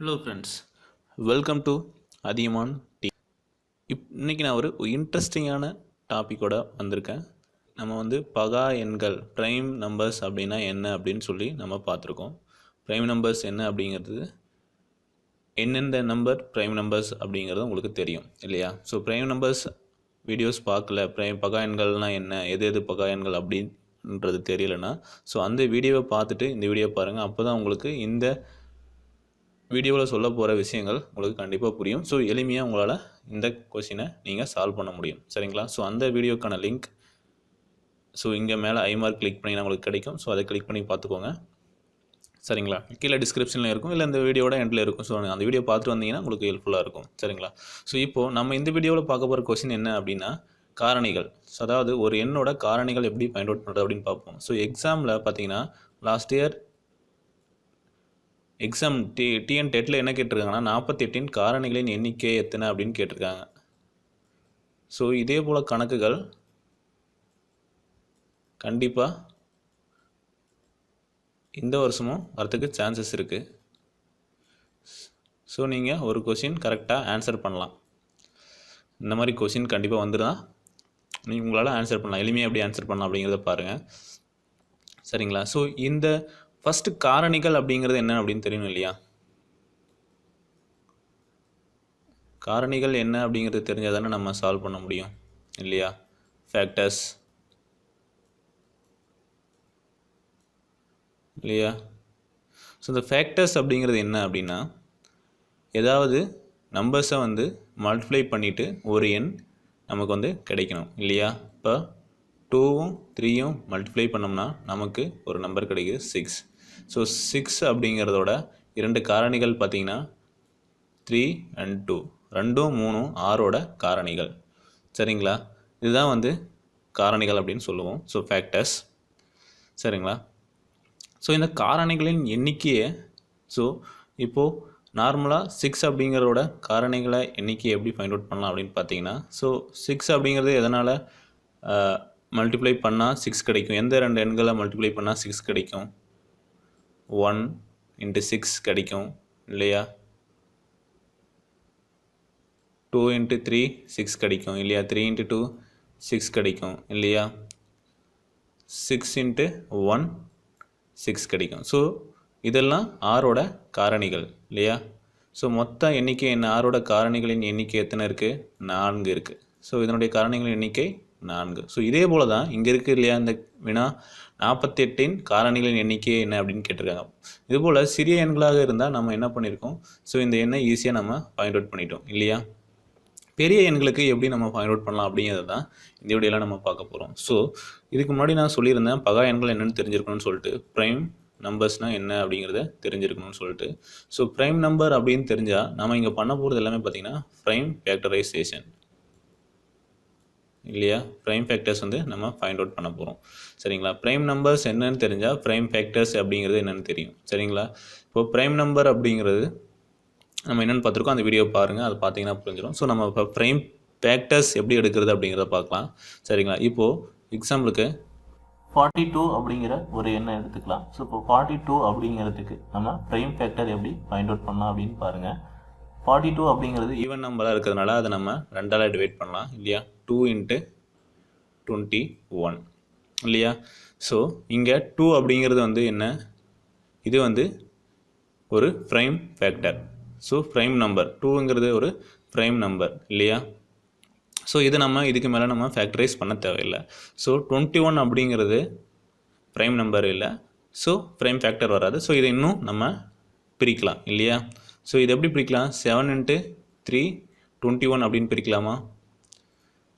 Hello friends, welcome to Athiyaman T. இன்றைக்கி நான் ஒரு இன்ட்ரெஸ்டிங்கான டாப்பிக்கோட வந்திருக்கேன். நம்ம பகா எண்கள் ப்ரைம் நம்பர்ஸ் அப்படின்னா என்ன அப்படின்னு சொல்லி நம்ம பார்த்துருக்கோம். ப்ரைம் நம்பர்ஸ் என்ன அப்படிங்கிறது, எந்தெந்த நம்பர் ப்ரைம் நம்பர்ஸ் அப்படிங்கிறது உங்களுக்கு தெரியும் இல்லையா? ஸோ ப்ரைம் நம்பர்ஸ் வீடியோஸ் பார்க்கல, பகா எண்கள்னால் என்ன, எது எது பகா எண்கள் அப்படின்றது தெரியலைன்னா ஸோ அந்த வீடியோவை பார்த்துட்டு இந்த வீடியோ பாருங்கள். அப்போ தான் உங்களுக்கு இந்த வீடியோவில் சொல்ல போகிற விஷயங்கள் உங்களுக்கு கண்டிப்பாக புரியும். ஸோ எளிமையாக உங்களால் இந்த கொஷினை நீங்கள் சால்வ் பண்ண முடியும். சரிங்களா? ஸோ அந்த வீடியோக்கான லிங்க் இங்கே மேலே ஐமார்க் கிளிக் பண்ணிங்கன்னா உங்களுக்கு கிடைக்கும். ஸோ அதை கிளிக் பண்ணி பார்த்துக்கோங்க. சரிங்களா? கீழே டிஸ்கிரிப்ஷனில் இருக்கும், இல்லை இந்த வீடியோட எண்டில் இருக்கும். ஸோ அந்த வீடியோ பார்த்துட்டு வந்தீங்கன்னா உங்களுக்கு ஹெல்ப்ஃபுல்லாக இருக்கும். சரிங்களா? ஸோ இப்போது நம்ம இந்த வீடியோவில் பார்க்க போகிற கொஷின் என்ன அப்படின்னா, காரணிகள். ஸோ அதாவது ஒரு எண்ணோட காரணிகள் எப்படி ஃபைண்ட் அவுட் பண்ணுறது அப்படின்னு பார்ப்போம். ஸோ எக்ஸாமில் பார்த்தீங்கன்னா லாஸ்ட் இயர் எக்ஸாம் டிஎன் டெட்டில் என்ன கேட்டிருக்காங்கன்னா 48 காரணிகளின் எண்ணிக்கை எத்தனை அப்படின்னு கேட்டிருக்காங்க. ஸோ இதே போல் கணக்குகள் கண்டிப்பாக இந்த வருஷமும் வரத்துக்கு சான்சஸ் இருக்குது. ஸோ நீங்கள் ஒரு கொஷின் கரெக்டாக ஆன்சர் பண்ணலாம். இந்த மாதிரி கொஷின் கண்டிப்பாக வந்துடுதான் நீங்கள் உங்களால் ஆன்சர் பண்ணலாம். எளிமையாக எப்படி ஆன்சர் பண்ணலாம் அப்படிங்கிறத பாருங்கள். சரிங்களா? ஸோ இந்த ஃபஸ்ட்டு காரணிகள் அப்படிங்கிறது என்ன அப்படின்னு தெரியணும் இல்லையா? காரணிகள் என்ன அப்படிங்கிறது தெரிஞ்சால் தானே நம்ம சால்வ் பண்ண முடியும் இல்லையா? ஃபேக்டர்ஸ் இல்லையா? ஸோ இந்த ஃபேக்டர்ஸ் அப்படிங்கிறது என்ன அப்படின்னா, ஏதாவது நம்பர்ஸை மல்டிப்ளை பண்ணிவிட்டு ஒரு எண் நமக்கு கிடைக்கணும் இல்லையா? இப்போ 2ம் 3யும் மல்டிப்ளை பண்ணோம்னா நமக்கு ஒரு நம்பர் கிடைக்குது 6. ஸோ 6 அப்படிங்கிறதோட இரண்டு காரணிகள் பார்த்திங்கன்னா 3 and 2, 2ம் 3ம் 6ஓட காரணிகள். சரிங்களா? இதுதான் காரணிகள் அப்படின்னு சொல்லுவோம். So factors. சரிங்களா? ஸோ இந்த காரணிகளின் எண்ணிக்கையை இப்போது நார்மலாக 6 அப்படிங்கிறதோட காரணிகளை எண்ணிக்கையை எப்படி ஃபைண்ட் அவுட் பண்ணலாம் அப்படின்னு பார்த்தீங்கன்னா, ஸோ 6 அப்படிங்கிறது எதனால் மல்டிப்ளை பண்ணால் 6 கிடைக்கும், எந்த ரெண்டு எண்களை மல்டிப்ளை பண்ணால் 6 கிடைக்கும்? 1 × 6 கிடைக்கும் இல்லையா? 2 × 3 6 கிடைக்கும் இல்லையா? 3 × 2 6 கிடைக்கும் இல்லையா? 6 × 1 6 கிடைக்கும். ஸோ இதெல்லாம் ஆரோட காரணிகள் இல்லையா? ஸோ மொத்த எண்ணிக்கை என்ன? ஆரோட காரணிகளின் எண்ணிக்கை எத்தனை இருக்குது? 4 இருக்குது. ஸோ இதனுடைய காரணிகளின் எண்ணிக்கை 4. ஸோ இதே போல் தான் இங்கே இருக்குது இல்லையா? இந்த வினா 48 காரணிகளின் எண்ணிக்கை என்ன அப்படின்னு கேட்டிருக்காங்க. இதுபோல் சிறிய எண்களாக இருந்தால் நம்ம என்ன பண்ணியிருக்கோம்? ஸோ இந்த எண்ணை ஈஸியாக நம்ம ஃபைண்ட் அவுட் பண்ணிட்டோம் இல்லையா? பெரிய எண்களுக்கு எப்படி நம்ம ஃபைண்ட் அவுட் பண்ணலாம் அப்படிங்கிறது தான் இந்த வீடியோவில் நம்ம பார்க்க போகிறோம். ஸோ இதுக்கு முன்னாடி நான் சொல்லியிருந்தேன் பகா எண்கள் என்னென்னு தெரிஞ்சிருக்கணும்னு சொல்லிட்டு, ப்ரைம் நம்பர்ஸ்னால் என்ன அப்படிங்கிறத தெரிஞ்சிருக்கணும்னு சொல்லிட்டு. ஸோ ப்ரைம் நம்பர் அப்படின்னு தெரிஞ்சால் நம்ம இங்கே பண்ண போகிறது எல்லாமே பார்த்திங்கன்னா ப்ரைம் ஃபேக்டரைசேஷன் இல்லையா? ப்ரைம் ஃபேக்டர்ஸ் நம்ம ஃபைண்ட் அவுட் பண்ண போகிறோம். சரிங்களா? ப்ரைம் நம்பர்ஸ் என்னன்னு தெரிஞ்சால் ப்ரைம் ஃபேக்டர்ஸ் அப்படிங்கிறது என்னென்னு தெரியும். சரிங்களா? இப்போ ப்ரைம் நம்பர் அப்படிங்கிறது நம்ம என்னென்னு பார்த்துருக்கோம், அந்த வீடியோ பாருங்கள், அதை பார்த்தீங்கன்னா புரிஞ்சிடும். ஸோ நம்ம இப்போ ப்ரைம் ஃபேக்டர்ஸ் எப்படி எடுக்கிறது அப்படிங்கிறத பார்க்கலாம். சரிங்களா? இப்போது எக்ஸாம்பிளுக்கு 42 அப்படிங்கிற ஒரு எண்ணை எடுத்துக்கலாம். ஸோ இப்போ 42 அப்படிங்கிறதுக்கு நம்ம ப்ரைம் ஃபேக்டர் எப்படி ஃபைண்ட் அவுட் பண்ணலாம் அப்படின்னு பாருங்கள். 42 அப்படிங்கிறது ஈவன் நம்பராக இருக்கிறதுனால அதை நம்ம 2ஆல் டிவைட் பண்ணலாம் இல்லையா? 2 × 21 இல்லையா? ஸோ இங்கே 2 அப்படிங்கிறது என்ன? இது ஒரு prime factor. So prime number 2ங்கிறது ஒரு ப்ரைம் நம்பர் இல்லையா? ஸோ இது நம்ம இதுக்கு மேலே நம்ம ஃபேக்டரைஸ் பண்ண தேவையில்லை. ஸோ 21 அப்படிங்கிறது ப்ரைம் நம்பர் இல்லை. ஸோ ப்ரைம் ஃபேக்டர் வராது. ஸோ இதை இன்னும் நம்ம பிரிக்கலாம் இல்லையா? ஸோ இது எப்படி பிரிக்கலாம்? 7 × 3 21 அப்படின்னு பிரிக்கலாமா?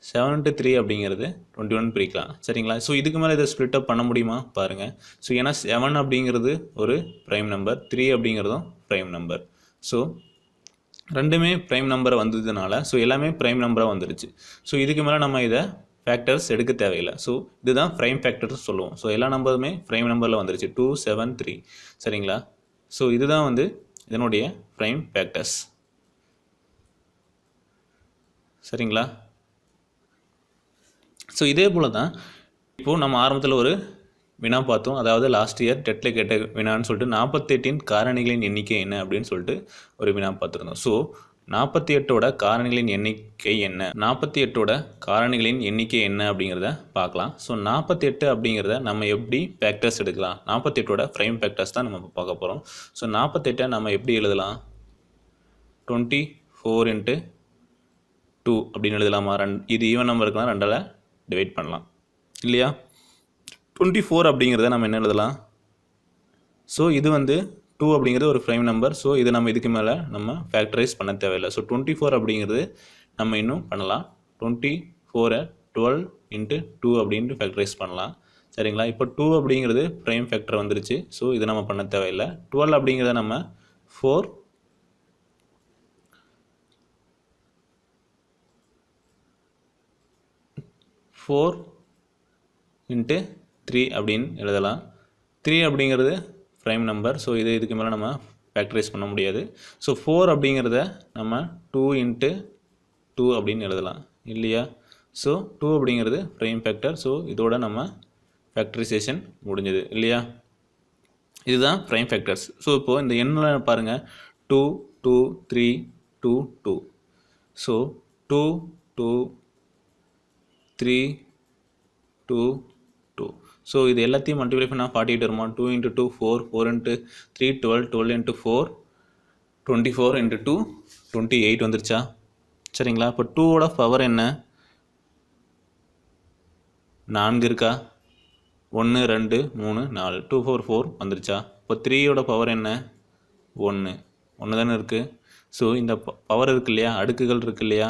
7 × 3 அப்படிங்கிறது 21 பிரிக்கலாம். சரிங்களா? ஸோ இதுக்கு மேலே இதை ஸ்ப்ளிட் அப் பண்ண முடியுமா பாருங்கள். ஸோ ஏன்னா 7 அப்படிங்கிறது ஒரு ப்ரைம் நம்பர், 3 அப்படிங்கிறதும் ப்ரைம் நம்பர். ஸோ ரெண்டுமே ப்ரைம் நம்பரை வந்ததுனால ஸோ எல்லாமே ப்ரைம் நம்பராக வந்துருச்சு. ஸோ இதுக்கு மேலே நம்ம இதை ஃபேக்டர்ஸ் எடுக்க தேவையில்லை. ஸோ இதுதான் ப்ரைம் ஃபேக்டர்ஸ் சொல்லுவோம். ஸோ எல்லா நம்பருமே ப்ரைம் நம்பரில் வந்துருச்சு, 2 7 3. சரிங்களா? ஸோ இதுதான் இதனுடைய ப்ரைம் ஃபேக்டர்ஸ். சரிங்களா? ஸோ இதே போல் தான் இப்போது நம்ம ஆரம்பத்தில் ஒரு வினா பார்த்தோம். அதாவது லாஸ்ட் இயர் டெட்டில் கேட்ட வினான்னு சொல்லிட்டு 48 காரணிகளின் எண்ணிக்கை என்ன அப்படின்னு சொல்லிட்டு ஒரு வினா பார்த்துருந்தோம். ஸோ 48ஓட காரணிகளின் எண்ணிக்கை என்ன, 48ஓட காரணிகளின் எண்ணிக்கை என்ன அப்படிங்கிறத பார்க்கலாம். ஸோ 48 அப்படிங்கிறத நம்ம எப்படி ஃபேக்டர்ஸ் எடுக்கலாம், 48ஓட ப்ரைம் ஃபேக்டர்ஸ் தான் நம்ம பார்க்க போகிறோம். ஸோ 48 நம்ம எப்படி எழுதலாம், 24 × 2 அப்படின்னு எழுதலாமா? இது ஈவன் நம்பர் இருக்கலாம், 2ஆல் டிவைட் பண்ணலாம் இல்லையா? 24 அப்படிங்கிறத நம்ம என்ன எழுதலாம், ஸோ இது வந்து 2 அப்படிங்கிறது ஒரு ப்ரைம் நம்பர். ஸோ இது நம்ம இதுக்கு மேலே நம்ம ஃபேக்டரைஸ் பண்ண தேவையில்லை. ஸோ 24 அப்படிங்கிறது நம்ம இன்னும் பண்ணலாம். 24 12 × 2 அப்படின்ட்டு ஃபேக்டரைஸ் பண்ணலாம். சரிங்களா? இப்போ 2 அப்படிங்கிறது ப்ரைம் ஃபேக்டர் வந்துருச்சு. ஸோ இது நம்ம பண்ண தேவையில்லை. 12 அப்படிங்கிறத நம்ம 4 × 3 அப்படின்னு எழுதலாம். 3 அப்படிங்கிறது ப்ரைம் நம்பர். ஸோ இதுக்கு மேலே நம்ம ஃபேக்டரைஸ் பண்ண முடியாது. ஸோ 4 அப்படிங்கிறத நம்ம 2 × 2 அப்படின்னு எழுதலாம் இல்லையா? ஸோ 2 அப்படிங்கிறது ப்ரைம் ஃபேக்டர். ஸோ இதோட நம்ம ஃபேக்டரைசேஷன் முடிஞ்சது இல்லையா? இதுதான் ப்ரைம் ஃபேக்டர்ஸ். ஸோ இப்போது இந்த எண்ணில் பாருங்கள், 2 2 3 2 2. ஸோ 2 2 3 2 2. ஸோ இது எல்லாத்தையும் மல்டிப்ளை பண்ணால் 48 வருமா? 2 × 2 4, 4 × 3 12, 12 × 4 24, × 2 28 வந்துருச்சா? சரிங்களா? இப்போ 2ஓட பவர் என்ன, 4 இருக்கா? 1 2 3 4, 2 4 4 வந்துருச்சா? இப்போ 3ஓட பவர் என்ன, 1 தானே இருக்குது. ஸோ இந்த பவர் இருக்கு இல்லையா, அடுக்குகள் இருக்கு இல்லையா?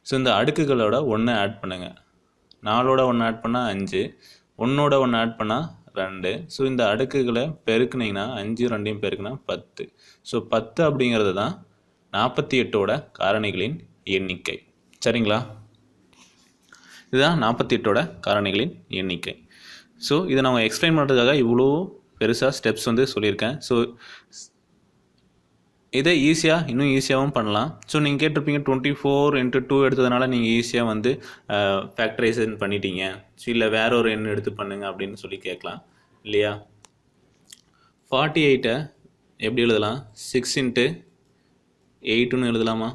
ஸோ இந்த அடுக்குகளோட 1 ஆட் பண்ணுங்கள். 4ஓட 1 ஆட் பண்ணால் 5, 1ஓட 1 ஆட் பண்ணால் 2. ஸோ இந்த அடுக்குகளை பெருக்குனிங்கன்னா 5 2ஐயும் பெருக்குனா 10. ஸோ 10 அப்படிங்கிறது தான் 48ஓட காரணிகளின் எண்ணிக்கை. சரிங்களா? இதுதான் 48ஓட காரணிகளின் எண்ணிக்கை. ஸோ இதை நான் எக்ஸ்பிளைன் பண்ணுறதுக்காக இவ்வளோ பெருசாக ஸ்டெப்ஸ் வந்து சொல்லியிருக்கேன். ஸோ இதை இன்னும் ஈஸியாகவும் பண்ணலாம். ஸோ நீங்கள் கேட்டிருப்பீங்க 24 × 2 எடுத்ததுனால நீங்கள் ஈஸியாக வந்து ஃபேக்டரைசேஷன் பண்ணிட்டீங்க, ஸோ இல்லை வேற ஒரு எண் எடுத்து பண்ணுங்க அப்படின்னு சொல்லி கேட்கலாம் இல்லையா? 48 எப்படி எழுதலாம், 6 × 8ன்னு எழுதலாமா?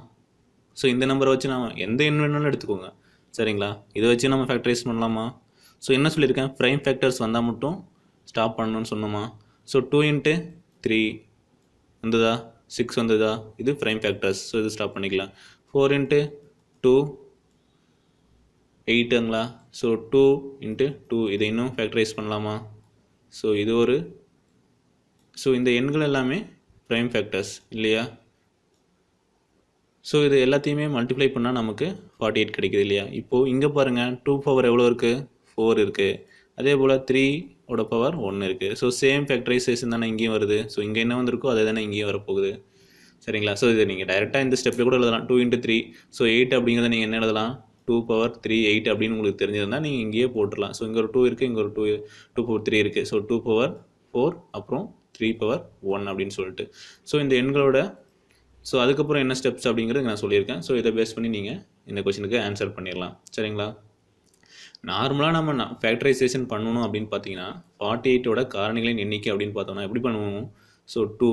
ஸோ இந்த நம்பரை வச்சு நம்ம எந்த எண் வேணாலும் எடுத்துக்கோங்க. சரிங்களா? இதை வச்சு நம்ம ஃபேக்டரைஸ் பண்ணலாமா? ஸோ என்ன சொல்லியிருக்கேன், ப்ரைம் ஃபேக்டர்ஸ் வந்தால் மட்டும் ஸ்டாப் பண்ணணும்னு சொன்னோமா? ஸோ 2 × 3 வந்ததா, 6 வந்ததா, இது ப்ரைம் ஃபேக்டர்ஸ். ஸோ இது ஸ்டாப் பண்ணிக்கலாம். 4 × 2 8ங்களா? ஸோ 2 × 2 இதை இன்னும் ஃபேக்டரைஸ் பண்ணலாமா? ஸோ இது ஒரு, ஸோ இந்த எண்கள் எல்லாமே ப்ரைம் ஃபேக்டர்ஸ் இல்லையா? ஸோ இது எல்லாத்தையுமே மல்டிப்ளை பண்ணால் நமக்கு 48 கிடைக்குது இல்லையா? இப்போது இங்கே பாருங்கள், 2 பவர் எவ்வளோ இருக்குது, 4 இருக்குது. அதே போல் 3ஓட பவர் 1 இருக்குது. ஸோ சேம் ஃபேக்டரைசேஷன் தானே இங்கேயும் வருது. ஸோ இங்கே என்ன வந்திருக்கோ அதே தானே இங்கேயும் வரப்போகுது. சரிங்களா? ஸோ இதை நீங்கள் டைரெக்டாக இந்த ஸ்டெப்பில் கூட எழுதலாம், 2 × 3. ஸோ 8 அப்படிங்கிறத நீங்கள் என்ன எழுதலாம், 2 × 3 8 அப்படின்னு உங்களுக்கு தெரிஞ்சிருந்தால் நீங்கள் இங்கேயே போட்டுடலாம். ஸோ இங்கே ஒரு 2 இருக்குது, இங்கே ஒரு 2 3 இருக்குது. ஸோ 2 அப்புறம் 3 1 அப்படின்னு சொல்லிட்டு. ஸோ இந்த எண்களோட, ஸோ அதுக்கப்புறம் என்ன ஸ்டெப்ஸ் அப்படிங்கிறது நான் சொல்லியிருக்கேன். ஸோ இதை பேஸ் பண்ணி நீங்கள் இந்த கொஸ்டினுக்கு ஆன்சர் பண்ணிடலாம். சரிங்களா? நார்மலாக நம்ம ஃபேக்டரைசேஷன் பண்ணணும் அப்படின்னு பார்த்தீங்கன்னா 48ஓட காரணிகளின் எண்ணிக்கை அப்படின்னு பார்த்தோம்னா எப்படி பண்ணுவோம்? ஸோ 2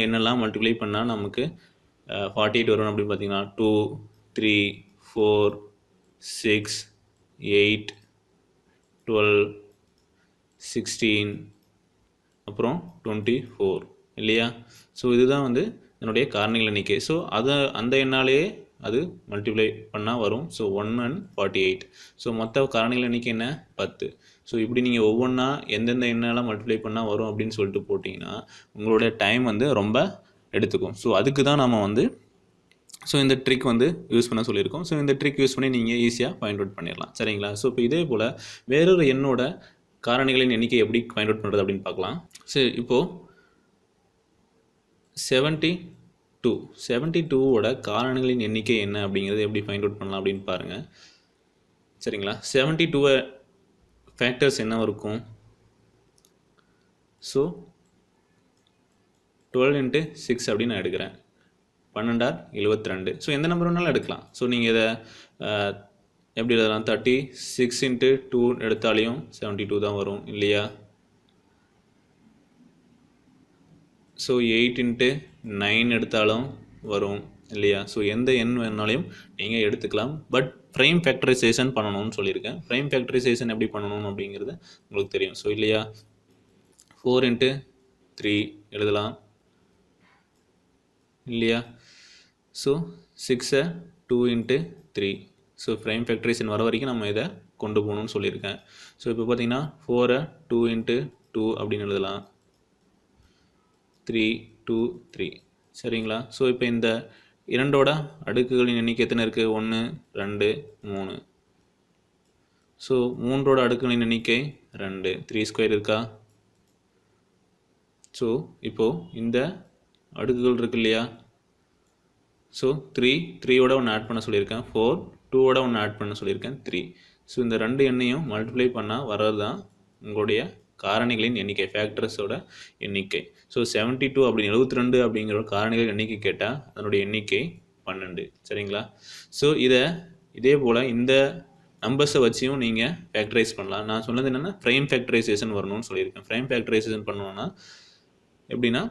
என்னெல்லாம் மல்டிப்ளை பண்ணால் நமக்கு 48 வரும் அப்படின்னு பார்த்தீங்கன்னா 2 3 4 6 8 12 16 அப்புறம் 24 இல்லையா? ஸோ இதுதான் வந்து என்னுடைய காரணிகள் எண்ணிக்கை. ஸோ அந்த எண்ணாலேயே அது மல்டிப்ளை பண்ணால் வரும். So 1 and 48. ஸோ மொத்த காரணிகள் எண்ணிக்கை என்ன, 10. ஸோ இப்படி நீங்கள் ஒவ்வொன்றா எந்தெந்த எண்ணெல்லாம் மல்டிப்ளை பண்ணால் வரும் அப்படின்னு சொல்லிட்டு போட்டிங்கன்னா உங்களுடைய டைம் வந்து ரொம்ப எடுத்துக்கும். ஸோ அதுக்கு தான் நம்ம வந்து இந்த ட்ரிக் வந்து யூஸ் பண்ண சொல்லியிருக்கோம். ஸோ இந்த ட்ரிக் யூஸ் பண்ணி நீங்கள் ஈஸியாக ஃபைண்ட் அவுட் பண்ணிடலாம். சரிங்களா? ஸோ இப்போ இதே போல் வேறொரு எண்ணோட காரணிகளின் எண்ணிக்கை எப்படி ஃபைண்ட் அவுட் பண்ணுறது அப்படின்னு பார்க்கலாம். சரி, இப்போது 72ஓட காரணிகளின் எண்ணிக்கை என்ன அப்படிங்கிறது எப்படி ஃபைண்ட் அவுட் பண்ணலாம் அப்படின்னு பாருங்கள். சரிங்களா? 72 ஃபேக்டர்ஸ் என்ன இருக்கும்? ஸோ 12 × 6 அப்படின்னு நான் எடுக்கிறேன். 12 72. ஸோ எந்த நம்பர் வேணாலும் எடுக்கலாம். ஸோ நீங்கள் இதை எப்படி எழுதலாம்? 36 இன்ட்டு 2 எடுத்தாலையும் 72 தான் வரும் இல்லையா? ஸோ 8 இன்ட்டு 9 எடுத்தாலும் வரும் இல்லையா? ஸோ எந்த எண் வேணாலையும் நீங்கள் எடுத்துக்கலாம். பட் ப்ரைம் ஃபேக்டரைசேஷன் பண்ணணும்னு சொல்லியிருக்கேன். ப்ரைம் ஃபேக்டரைசேஷன் எப்படி பண்ணணும் அப்படிங்கிறது உங்களுக்கு தெரியும். ஸோ இல்லையா? 4 இன்ட்டு 3 எழுதலாம் இல்லையா? So 6 2 into 3. So prime factorisation வர வரைக்கும் நம்ம இதை கொண்டு போகணும்னு சொல்லியிருக்கேன். ஸோ இப்போ பார்த்தீங்கன்னா 4 2 இன்ட்டு 2 அப்படின்னு எழுதலாம். 3 2 3 சரிங்களா? ஸோ இப்போ இந்த இரண்டோட அடுக்குகளின் எண்ணிக்கை எத்தனை இருக்குது? 1 2 3. ஸோ 3ஓட அடுக்குகளின் எண்ணிக்கை 2. 3 ஸ்கொயர் இருக்கா? ஸோ இப்போது இந்த அடுக்குகள் இருக்கு இல்லையா? ஸோ 3ஓட ஒன்று ஆட் பண்ண சொல்லியிருக்கேன். 4 2ஓட ஒன்று ஆட் பண்ண சொல்லியிருக்கேன். 3. ஸோ இந்த ரெண்டு எண்ணையும் மல்டிப்ளை பண்ணால் வர்றது தான் உங்களுடைய காரணிகளின் எண்ணிக்கை, ஃபேக்டர்ஸோட எண்ணிக்கை. ஸோ 72 அப்படின்னு 72 அப்படிங்கிற காரணிகள் எண்ணிக்கை கேட்டால் அதனுடைய எண்ணிக்கை 12. சரிங்களா? ஸோ இதே போல் இந்த நம்பர்ஸை வச்சியும் நீங்கள் ஃபேக்டரைஸ் பண்ணலாம். நான் சொன்னது என்னென்னா ப்ரைம் ஃபேக்டரைசேஷன் வரணும்னு சொல்லியிருக்கேன். ப்ரைம் ஃபேக்டரைசேஷன் பண்ணணும்னா எப்படின்னா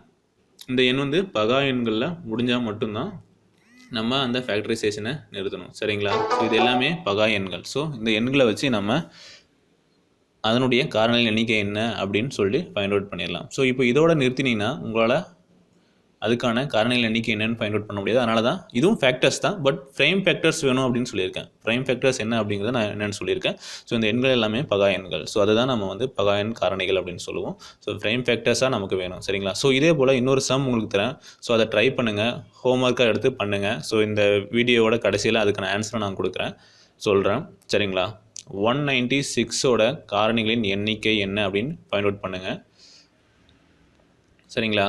இந்த எண் வந்து பகா எண்களில் முடிஞ்சால் மட்டும்தான் நம்ம அந்த ஃபேக்டரைசேஷனை நிறுத்தணும். சரிங்களா? ஸோ இது எல்லாமே பகா எண்கள். ஸோ இந்த எண்களை வச்சு நம்ம அதனுடைய காரணிகளின் எண்ணிக்கை என்ன அப்படின்னு சொல்லிட்டு ஃபைண்ட் அவுட் பண்ணிடலாம். ஸோ இப்போ இதோட நிறுத்தினீங்கன்னா உங்களால் அதுக்கான காரணிகளின் எண்ணிக்கை என்னென்னு ஃபைண்ட் அவுட் பண்ண முடியாது. அதனால தான் இதுவும் ஃபேக்டர்ஸ் தான், பட் ப்ரைம் ஃபேக்டர்ஸ் வேணும் அப்படின்னு சொல்லியிருக்கேன். ப்ரைம் ஃபேக்டர்ஸ் என்ன அப்படிங்கிறத நான் என்னென்னு சொல்லியிருக்கேன். ஸோ இந்த எண்கள் எல்லாமே பகா எண்கள். ஸோ அதுதான் நம்ம வந்து பகா எண் காரணிகள் அப்படின்னு சொல்லுவோம். ஸோ ப்ரைம் ஃபேக்டர்ஸாக நமக்கு வேணும். சரிங்களா? ஸோ இதே போல் இன்னொரு சம் உங்களுக்கு தரேன். ஸோ அதை ட்ரை பண்ணுங்கள், ஹோம்ஒர்க்காக எடுத்து பண்ணுங்கள். ஸோ இந்த வீடியோவோட கடைசியில் அதுக்கான ஆன்சரை நான் கொடுக்குறேன், சொல்கிறேன். சரிங்களா? 196ஓட காரணிகளின் எண்ணிக்கை என்ன அப்படின்னு ஃபைண்ட் அவுட் பண்ணுங்கள். சரிங்களா?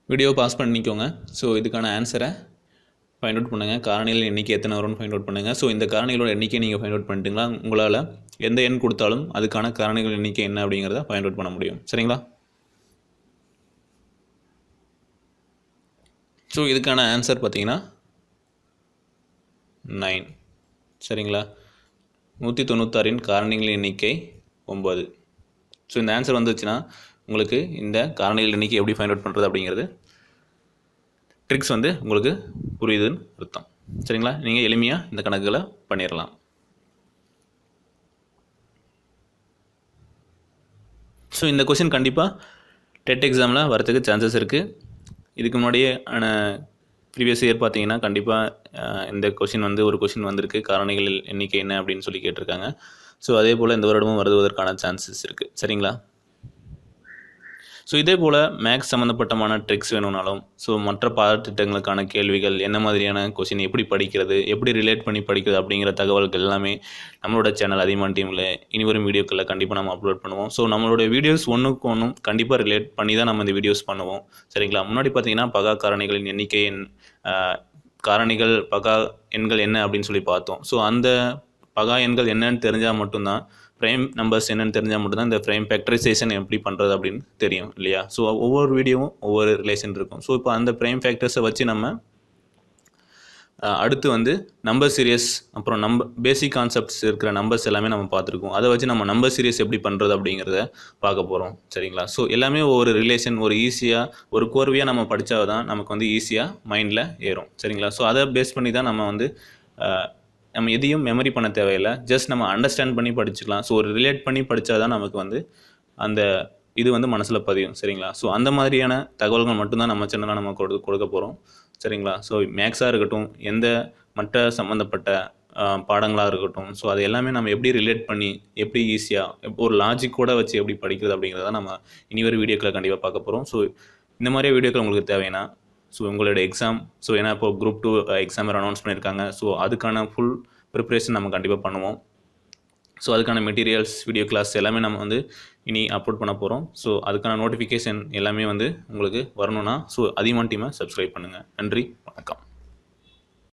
வீடியோ பாஸ் பண்ணிக்கோங்க. ஸோ இதுக்கான ஆன்சரை ஃபைண்ட் அவுட் பண்ணுங்கள். காரணிகள் எண்ணிக்கை எத்தனை வரும்னு ஃபைண்ட் அவுட் பண்ணுங்கள். ஸோ இந்த காரணிகளோட எண்ணிக்கை நீங்கள் ஃபைண்ட் அவுட் பண்ணிட்டீங்களா? உங்களால் எந்த எண் கொடுத்தாலும் அதுக்கான காரணிகள் எண்ணிக்கை என்ன அப்படிங்கிறத ஃபைண்ட் அவுட் பண்ண முடியும். சரிங்களா? ஸோ இதுக்கான ஆன்சர் பார்த்தீங்கன்னா 9. சரிங்களா? 196இன் காரணிகளின் எண்ணிக்கை 9. ஸோ இந்த ஆன்சர் வந்துச்சுன்னா உங்களுக்கு இந்த காரணிகள் எண்ணிக்கை எப்படி ஃபைண்ட் அவுட் பண்ணுறது அப்படிங்கிறது ட்ரிக்ஸ் வந்து உங்களுக்கு புரியுதுன்னு அர்த்தம். சரிங்களா? நீங்கள் எளிமையாக இந்த கணக்குகளை பண்ணிடலாம். ஸோ இந்த கொஷின் கண்டிப்பாக டெட் எக்ஸாமில் வரதுக்கு சான்சஸ் இருக்குது. இதுக்கு முன்னாடியே ப்ரீவியஸ் இயர் பார்த்தீங்கன்னா கண்டிப்பாக இந்த கொஷின் வந்து ஒரு கொஷின் வந்திருக்கு, காரணிகள் எண்ணிக்கை என்ன அப்படின்னு சொல்லி கேட்டிருக்காங்க. ஸோ அதே போல் இந்த வருடமும் வருவதற்கான சான்சஸ் இருக்குது. சரிங்களா? ஸோ இதே போல் மேக்ஸ் சம்மந்தப்பட்டமான ட்ரிக்ஸ் வேணும்னாலும், ஸோ மற்ற பாடத்திட்டங்களுக்கான கேள்விகள், என்ன மாதிரியான கொஷின் எப்படி படிக்கிறது, எப்படி ரிலேட் பண்ணி படிக்கிறது அப்படிங்கிற தகவல்கள் எல்லாமே நம்மளோட சேனல் அதிகமான டீமில் இனி வரும் வீடியோக்களில் கண்டிப்பாக நம்ம அப்லோட் பண்ணுவோம். ஸோ நம்மளோட வீடியோஸ் ஒன்றுக்கு ஒன்றும் கண்டிப்பாக ரிலேட் பண்ணி தான் நம்ம இந்த வீடியோஸ் பண்ணுவோம். சரிங்களா? முன்னாடி பார்த்தீங்கன்னா பகா காரணிகளின் எண்ணிக்கை, காரணிகள் பகா எண்கள் என்ன அப்படின்னு சொல்லி பார்த்தோம். ஸோ அந்த பகா எண்கள் என்னன்னு தெரிஞ்சால் மட்டும்தான், ப்ரைம் நம்பர்ஸ் என்னென்னு தெரிஞ்சால் மட்டும்தான் இந்த ப்ரைம் ஃபேக்டரைசேஷன் எப்படி பண்ணுறது அப்படின்னு தெரியும் இல்லையா? ஸோ ஒவ்வொரு வீடியோவும் ஒவ்வொரு ரிலேஷன் இருக்கும். ஸோ இப்போ அந்த ப்ரைம் ஃபேக்டர்ஸை வச்சு நம்ம அடுத்து வந்து நம்பர் சீரியஸ், அப்புறம் பேசிக் கான்செப்ட்ஸ் இருக்கிற நம்பர்ஸ் எல்லாமே நம்ம பார்த்துருக்கோம். அதை வச்சு நம்ம நம்பர் சீரியஸ் எப்படி பண்ணுறது அப்படிங்கிறத பார்க்க போகிறோம். சரிங்களா? ஸோ எல்லாமே ஒரு ரிலேஷன், ஒரு ஈஸியாக ஒரு கோர்வையாக நம்ம படித்தா தான் நமக்கு வந்து ஈஸியாக மைண்டில் ஏறும். சரிங்களா? ஸோ அதை பேஸ் பண்ணி தான் நம்ம வந்து நம்ம எதையும் மெமரி பண்ண தேவையில்லை, ஜஸ்ட் நம்ம அண்டர்ஸ்டாண்ட் பண்ணி படிச்சுக்கலாம். ஸோ ஒரு ரிலேட் பண்ணி படித்தா தான் நமக்கு வந்து அந்த இது வந்து மனசில் பதியும். சரிங்களா? ஸோ அந்த மாதிரியான தகவல்கள் மட்டும்தான் நம்ம சேனலில் நம்ம கொடுக்க போகிறோம். சரிங்களா? ஸோ மேக்ஸாக இருக்கட்டும், எந்த மற்ற சம்மந்தப்பட்ட பாடங்களாக இருக்கட்டும், ஸோ அது எல்லாமே நம்ம எப்படி ரிலேட் பண்ணி, எப்படி ஈஸியாக ஒரு லாஜிக்கோடு வச்சு எப்படி படிக்கிறது அப்படிங்கிறத நம்ம இனி வரும் வீடியோக்களை கண்டிப்பாக பார்க்க போகிறோம். ஸோ இந்த மாதிரியே வீடியோக்கள் உங்களுக்கு தேவைன்னா, ஸோ உங்களோட எக்ஸாம், ஸோ ஏன்னா இப்போ குரூப் 2 எக்ஸாம் அனௌன்ஸ் பண்ணியிருக்காங்க. ஸோ அதுக்கான ஃபுல் ப்ரிப்ரேஷன் நம்ம கண்டிப்பாக பண்ணுவோம். ஸோ அதுக்கான மெட்டீரியல்ஸ், வீடியோ கிளாஸ் எல்லாமே நம்ம வந்து இனி அப்லோட் பண்ண போகிறோம். ஸோ அதுக்கான நோட்டிஃபிகேஷன் எல்லாமே வந்து உங்களுக்கு வரணும்னா, ஸோ அதிகமான டீமை சப்ஸ்கிரைப் பண்ணுங்கள். நன்றி, வணக்கம்.